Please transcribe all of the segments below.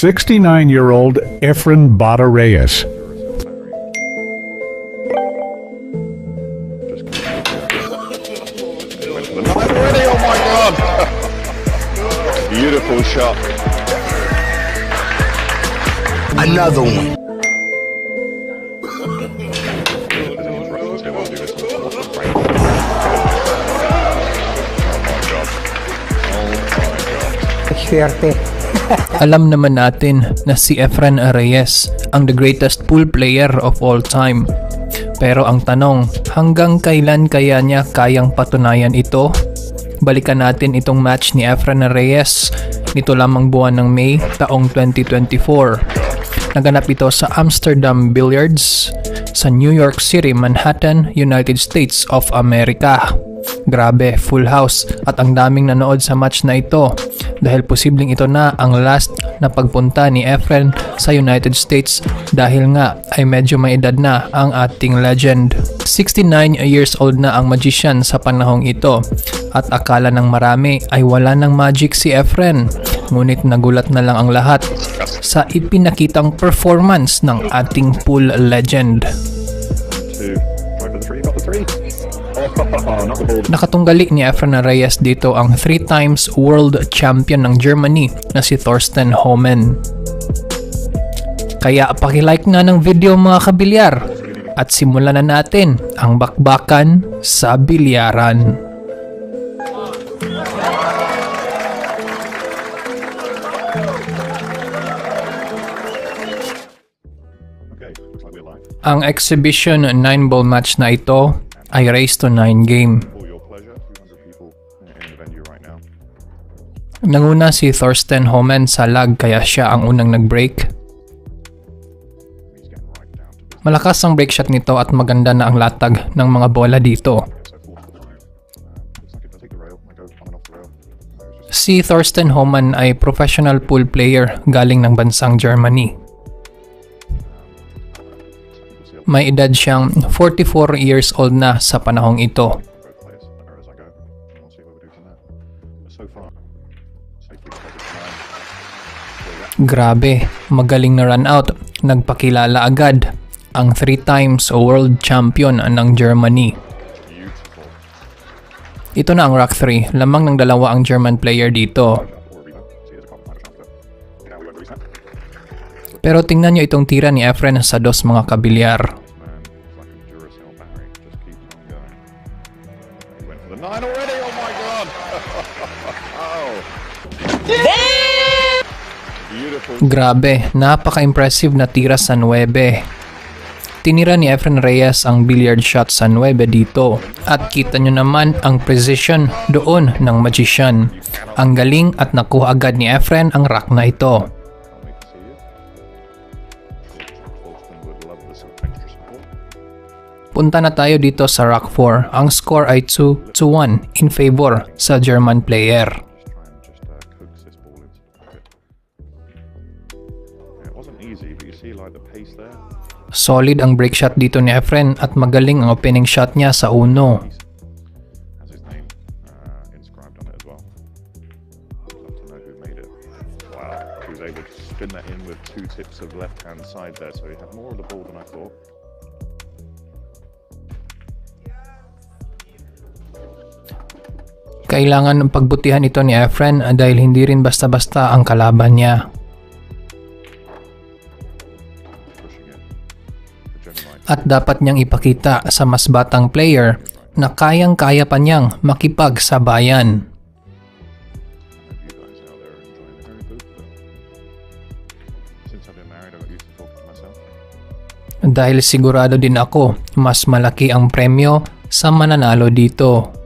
69-year-old Efren Bada Reyes. Already, oh my God! Beautiful shot. Another one. Swerte. Alam naman natin na si Efren Reyes ang the greatest pool player of all time. Pero ang tanong, hanggang kailan kaya niya kayang patunayan ito? Balikan natin itong match ni Efren Reyes nito lamang buwan ng May taong 2024. Naganap ito sa Amsterdam Billiards sa New York City, Manhattan, United States of America. Grabe, full house at ang daming nanood sa match na ito dahil posibleng ito na ang last na pagpunta ni Efren sa United States dahil nga ay medyo may edad na ang ating legend. 69 years old na ang magician sa panahong ito at akala ng marami ay wala ng magic si Efren, ngunit nagulat na lang ang lahat sa ipinakitang performance ng ating pool legend. Nakatunggali ni Efren Reyes dito ang 3 times world champion ng Germany na si Thorsten Hohmann. Kaya pakilike na ng video mga kabilyar at simulan na natin ang bakbakan sa bilyaran. Ang exhibition 9-ball match na ito ay race to 9 game. Nanguna si Thorsten Hohmann sa lag kaya siya ang unang nag-break. Malakas ang break shot nito at maganda na ang latag ng mga bola dito. Si Thorsten Hohmann ay professional pool player galing ng bansang Germany. May edad siyang 44 years old na sa panahong ito. Grabe, magaling na run out. Nagpakilala agad ang 3 times world champion ng Germany. Ito na ang rack 3. Lamang ng dalawa ang German player dito. Pero tingnan nyo itong tira ni Efren sa dos mga kabilyar. Grabe, napaka-impressive na tira sa 9. Tinira ni Efren Reyes ang billiard shot sa 9 dito. At kita nyo naman ang precision doon ng magician. Ang galing at nakuha agad ni Efren ang rack na ito. Punta na tayo dito sa rack 4. Ang score ay 2-1 in favor sa German player. Solid ang break shot dito ni Efren at magaling ang opening shot niya sa uno. Kailangan ng pagbutihan ito ni Efren dahil hindi rin basta-basta ang kalaban niya. At dapat niyang ipakita sa mas batang player na kayang-kaya pa niyang makipagsabayan. Dahil sigurado din ako, mas malaki ang premyo sa mananalo dito.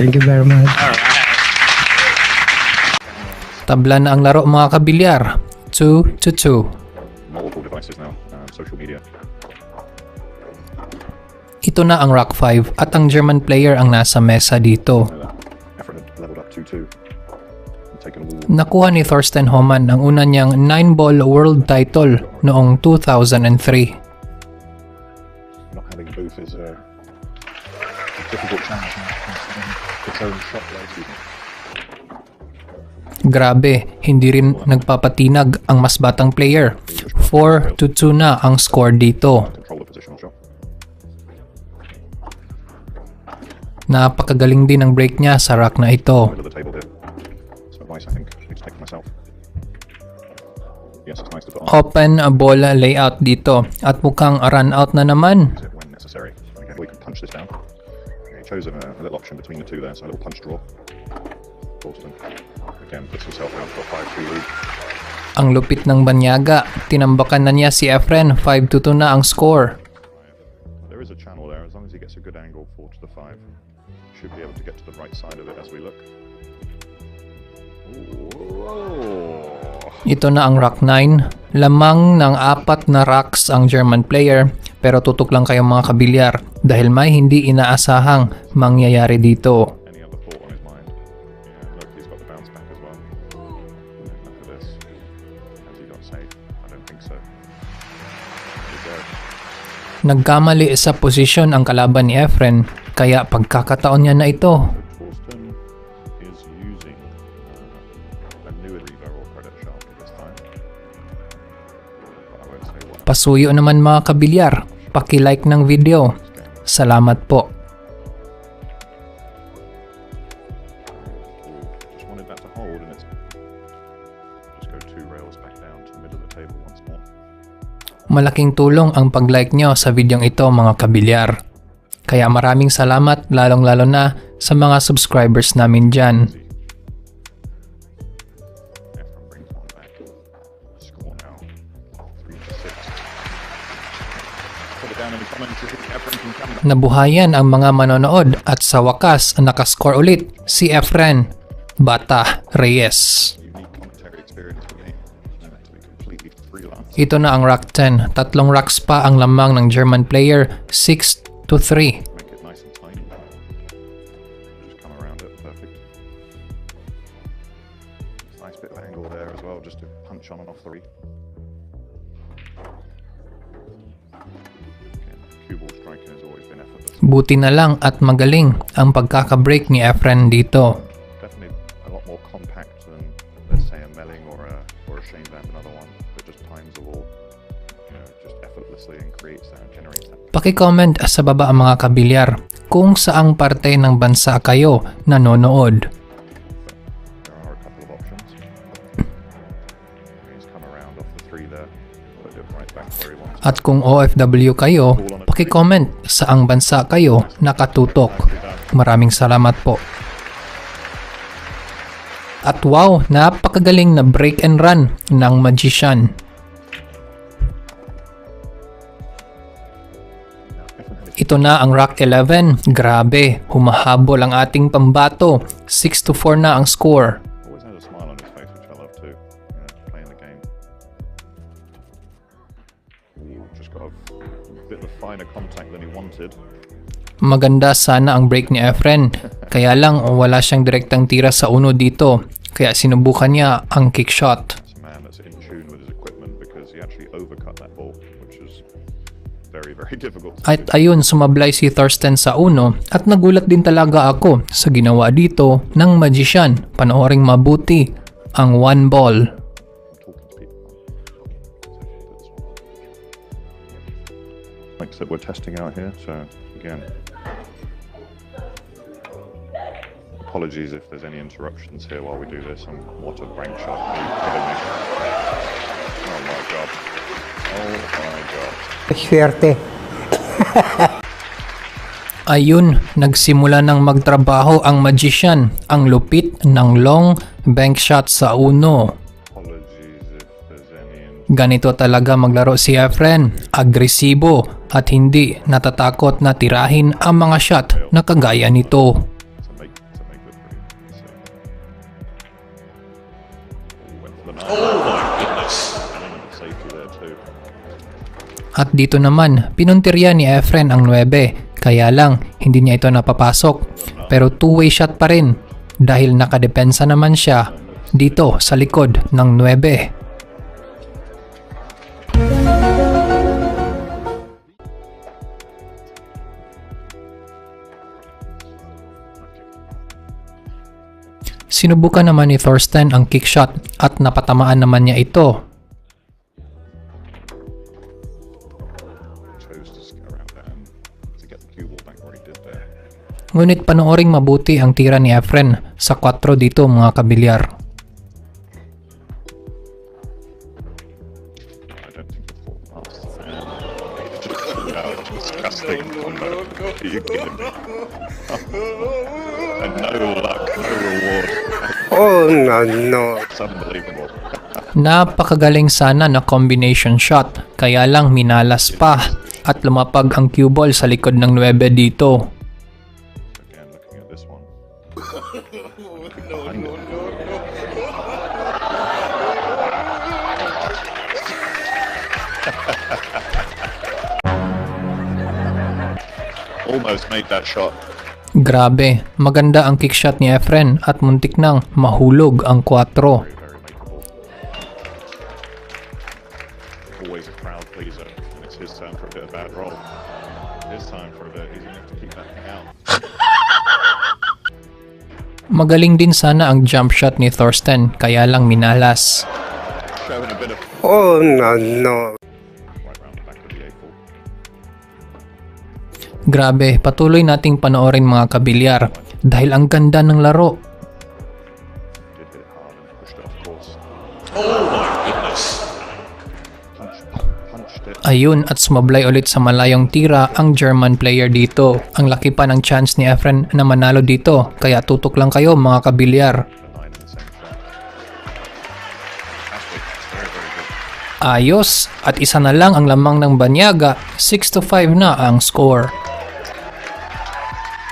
Thank you very much. Tabla na ang laro mga kabilyar. 2-2. Ito na ang Rock 5 at ang German player ang nasa mesa dito. Nakuha ni Thorsten Homan ang una niyang 9-ball world title noong 2003. Not having a booth is a difficult challenge. Its own shot rate. Grabe, hindi rin nagpapatinag ang mas batang player. 4-2 na ang score dito. Control the positional shot. Napakagaling din ang break niya sa rack na ito. Middle of the table here. Some advice I think I need to take for myself. Yes, it's nice to put on. Open ball layout dito at mukhang run out na naman. Use it when necessary. Okay, we can punch this down. Okay, he chose a little option between the two there, so a little punch draw. Thorsten again puts himself down for a 5-2 lead. Ang lupit ng banyaga. Tinambakan na niya si Efren. 5-2 na ang score. There is a channel there. As long as he gets a good angle 4 to the 5, he should be able to get to the right side of it as we look. Whoa. Ito na ang rack 9. Lamang ng 4 na racks ang German player, pero tutok lang kayong mga kabilyar dahil may hindi inaasahang mangyayari dito. Any other thought on his mind? Yeah, look, he's got the bounce back as well. Look at this. Has he got safe? I don't think so. Here we go. Nagkamali sa posisyon ang kalaban ni Efren, kaya pagkakataon niya na ito. Thorsten is using a new Arriva or credit sharp this time. But I won't say what. Pasuyo naman mga kabilyar, paki-like ng video. Salamat po. Just wanted that to hold, and it's just go 2 rails back down to the middle of the table once more. Malaking tulong ang pag-like nyo sa videong ito mga kabilyar. Kaya maraming salamat lalong-lalo na sa mga subscribers namin dyan. Efren brings one back. Score now 3-6. Put it down in the comments if Efren can come back. Nabuhayan ang mga manonood at sa wakas nakascore ulit si Efren Bata Reyes. Unique commentary experience for me. To be completely freelance. Ito na ang rack 10. 3 racks pa ang lamang ng German player. 6-3. Make it nice and tiny. Just come around it, perfect. Nice bit of angle there as well, just to punch on and off the re. Again, cue ball striking has always been effortless. Buti na lang at magaling ang pagkaka-break ni Efren dito. Definitely a lot more compact than, let's say, a Melling or a Shane Van, another one that just times the ball, just effortlessly and creates that and generates that. Paki-comment sa baba ang mga kabilyar kung saang parte ng bansa kayo nanonood. There are a couple of options. He's come around off the 3 there, put it right back where he wants. At kung OFW kayo, paki-comment saang bansa kayo nakatutok. Maraming salamat po. At wow, napakagaling na break and run ng Magician. Ito na ang rack 11. Grabe, humahabol ang ating pambato. 6-4 na ang score. Always has a smile on his face, which I love too. Playing the game. Just got a bit of a finer contact than he wanted. Maganda sana ang break ni Efren. Kaya lang wala siyang direktang tira sa uno dito. Kaya sinubukan niya ang kick shot. It's a man that's in tune with his equipment because he actually overcut that ball, which is very, very difficult to At do. ayun, sumablay si Thorsten sa uno at nagulat din talaga ako sa ginawa dito ng Magician. Panooring mabuti ang 1 ball. I'm talking to people. Like I said, we're testing out here, so again, apologies if there's any interruptions here while we do this. And what a bank shot! Are you kidding me? Oh my god! Oh my god! Swerte. Ayun, nagsimula ng magtrabaho ang Magician. Ang lupit ng long bank shot sa uno. Apologies if there's any. Ganito talaga maglaro si Efren. Agresibo at hindi natatakot na tirahin ang mga shot na kagaya nito. To make good for you. Went for the 9. Oh my goodness! And safety there too. At dito naman, pinuntirya ni Efren ang 9. Kaya lang, hindi niya ito napapasok. Pero two-way shot pa rin. Dahil nakadepensa naman siya dito sa likod ng 9. Sinubukan naman ni Thorsten ang kick shot at napatamaan naman niya ito. Chose to stick around there and to get the cue ball back where he did there. Ngunit panooring mabuti ang tira ni Efren sa 4 dito mga kabilyar. I don't think the full pass. Disgusting combo. Are you kidding me? And no luck, no reward. Oh, no. It's unbelievable. Napakagaling sana na combination shot, kaya lang minalas pa at lumapag ang cue ball sa likod ng 9 dito. Again, looking at this one. Almost made that shot. Grabe, maganda ang kick shot ni Efren at muntik nang mahulog ang 4. Very makeable. Always a crowd pleaser, and it's his turn for a bit of bad roll. His time for a bit, he's going to have to keep that thing out. Magaling din sana ang jump shot ni Thorsten, kaya lang minalas. Showing a bit of Oh, no. right round the back of the A4. Grabe, patuloy nating panoorin mga kabilyar dahil ang ganda ng laro. Did hit it hard and pushed it off course. Oh my goodness! Punched it. Ayun at sumablay ulit sa malayong tira ang German player dito. Ang laki pa ng chance ni Efren na manalo dito, kaya tutok lang kayo mga kabilyar. The 9 in the same shot. Fantastic. Very, very good. Ayos, at isa na lang ang lamang ng banyaga, 6-5 na ang score.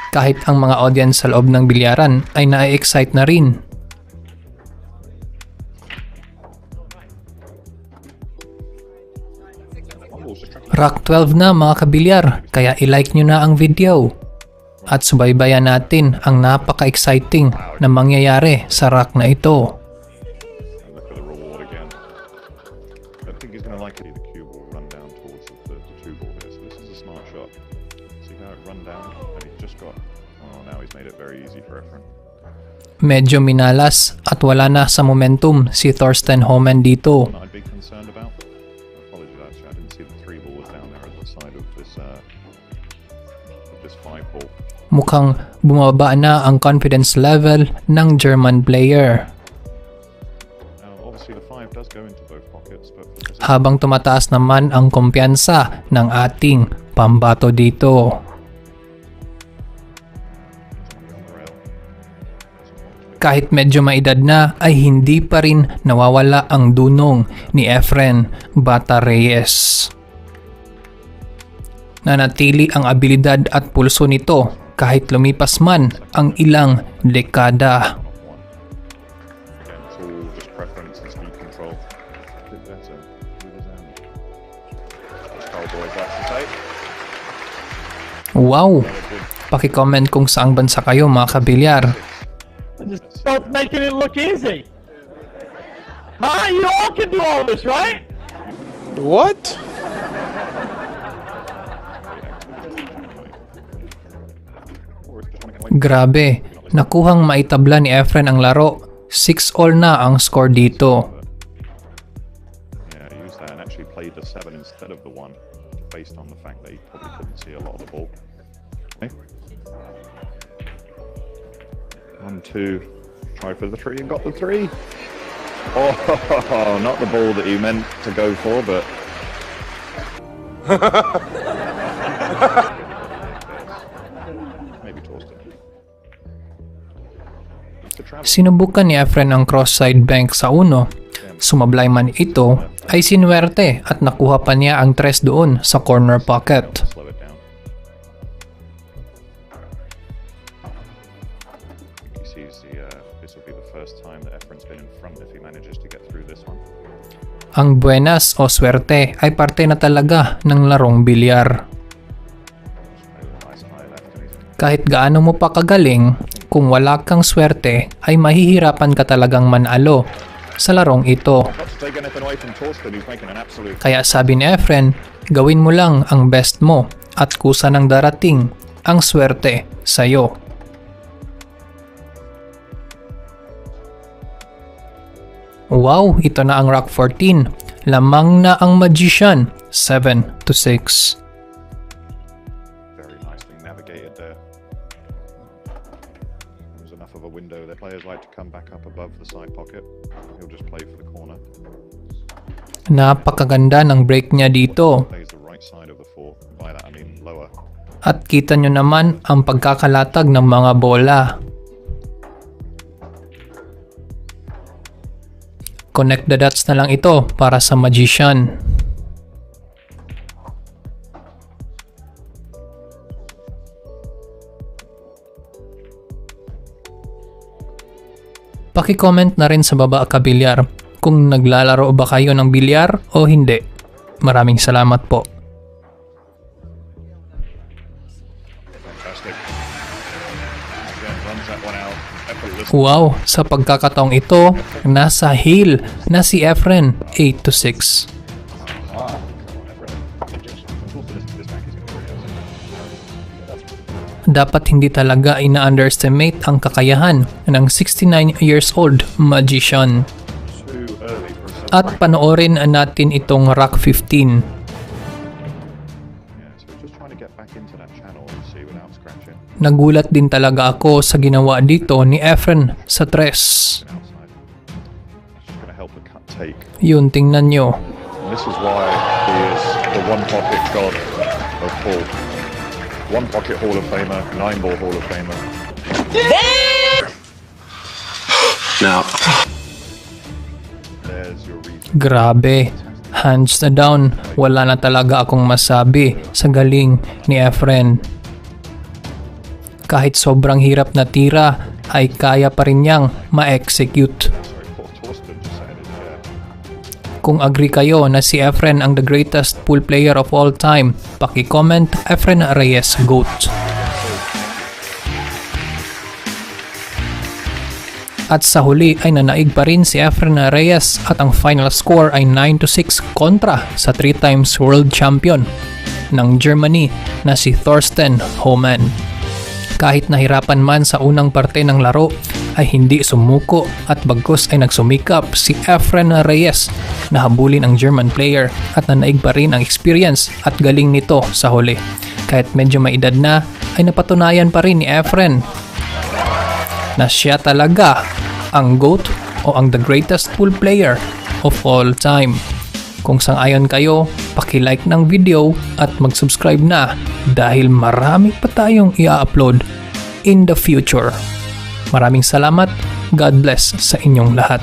Kahit ang mga audience sa loob ng bilyaran ay na-excite na rin. Rock 12 na mga kabilyar, kaya i-like nyo na ang video. At subaybayan natin ang napaka-exciting na mangyayari sa rock na ito. And look at the reward again. I think he's going to like it. The cue will run down towards the 2 ball here. So this is a smart shot. See how it run down? And he's just got... Oh, now he's made it very easy for Efren. Medyo minalas at wala na sa momentum si Thorsten Homan dito. What I'd be concerned about? Apologies, actually, I didn't see the 3 ball was down there at the side of this 5 ball. Mukhang bumaba na ang confidence level ng German player. Now, obviously the 5 does go into both pockets, but for this Habang tumataas naman ang kumpiyansa ng ating pambato dito. on the rail. Kahit medyo maedad na ay hindi pa rin nawawala ang dunong ni Efren Bata Reyes. Nanatili ang abilidad at pulso nito kahit lumipas man ang ilang dekada. Again, it's all just preference and speed control. A bit better with his hand. As Cowboys like to say. Wow! Paki-comment kung saang bansa kayo mga kabilyar. Stop making it look easy. Huh? You all can do all this, right? What? Grabe, nakuhang maitabla ni Efren ang laro. 6-all na ang score dito. Yeah, he used that and actually played the 7 instead of the 1, based on the fact that he probably couldn't see a lot of the ball. Okay. 1, 2, tried for the 3 and got the 3. Oh, not the ball that he meant to go for, but... Maybe tossed it. It's a travel. Sinubukan ni Efren ang cross-side bank sa 1. Sumablay man ito ay sinuwerte at nakuha pa niya ang 3 doon sa corner pocket. Slow it down. I think he sees this will be the first time that Efren's been in front if he manages to get through this one. Ang buenas o swerte ay parte na talaga ng larong bilyar. Nice high left, and he's Kahit gaano mo pa kagaling, Kung wala kang swerte, ay mahihirapan ka talagang manalo sa larong ito. Not to take anything away from Torsten, who's making an absolute... Kaya sabi ni Efren, gawin mo lang ang best mo at kusa ng darating ang swerte sa'yo. Wow, ito na ang Rock 14. Lamang na ang Magician, 7-6. Very nicely navigated there. There's enough of a window there. Players like to come back up above the side pocket. He'll just play for the corner. Napakaganda ng break niya dito. Plays the right side of the 4. By that I mean lower. At kita nyo naman ang pagkakalatag ng mga bola. Connect the dots na lang ito para sa Magician. Paki-comment na rin sa baba kabilyar kung naglalaro ba kayo ng bilyar o hindi. Maraming salamat po. Fantastic. Again, runs that one out. Effortless. Wow, sa pagkakataong ito, nasa heel na si Efren, 8-6. Dapat hindi talaga ina-underestimate ang kakayahan ng 69 years old Magician. Too early for a At panoorin natin itong Rock 15. Yeah, so just trying to get back into that channel and see without scratching. Nagulat din talaga ako sa ginawa dito ni Efren sa 3. Outside. It's just going to help the cut take. Yun, tingnan nyo. And this is why he is the one pocket god of pool. One pocket Hall of Famer, 9-ball Hall of Famer. Now, There's your reason. Grabe. Hands na down. Wala na talaga akong masabi sa galing ni Efren. Kahit sobrang hirap na tira, ay kaya pa rin niyang ma-execute. Sorry, poor Torsten just sat in his chair. Kung agree kayo na si Efren ang the greatest pool player of all time, paki-comment Efren Reyes GOAT. At sa huli ay nanaig pa rin si Efren Reyes at ang final score ay 9-6 kontra sa 3 times world champion ng Germany na si Thorsten Hohmann. Kahit nahirapan man sa unang parte ng laro, ay hindi sumuko at bagkus ay nagsumikap si Efren Reyes na habulin ang German player at nanaig pa rin ang experience at galing nito sa huli. Kahit medyo may edad na, ay napatunayan pa rin ni Efren na siya talaga ang GOAT o ang the greatest pool player of all time. Kung sang-ayon kayo, paki-like ng video at mag-subscribe na dahil marami pa tayong i-upload in the future. Maraming salamat. God bless sa inyong lahat.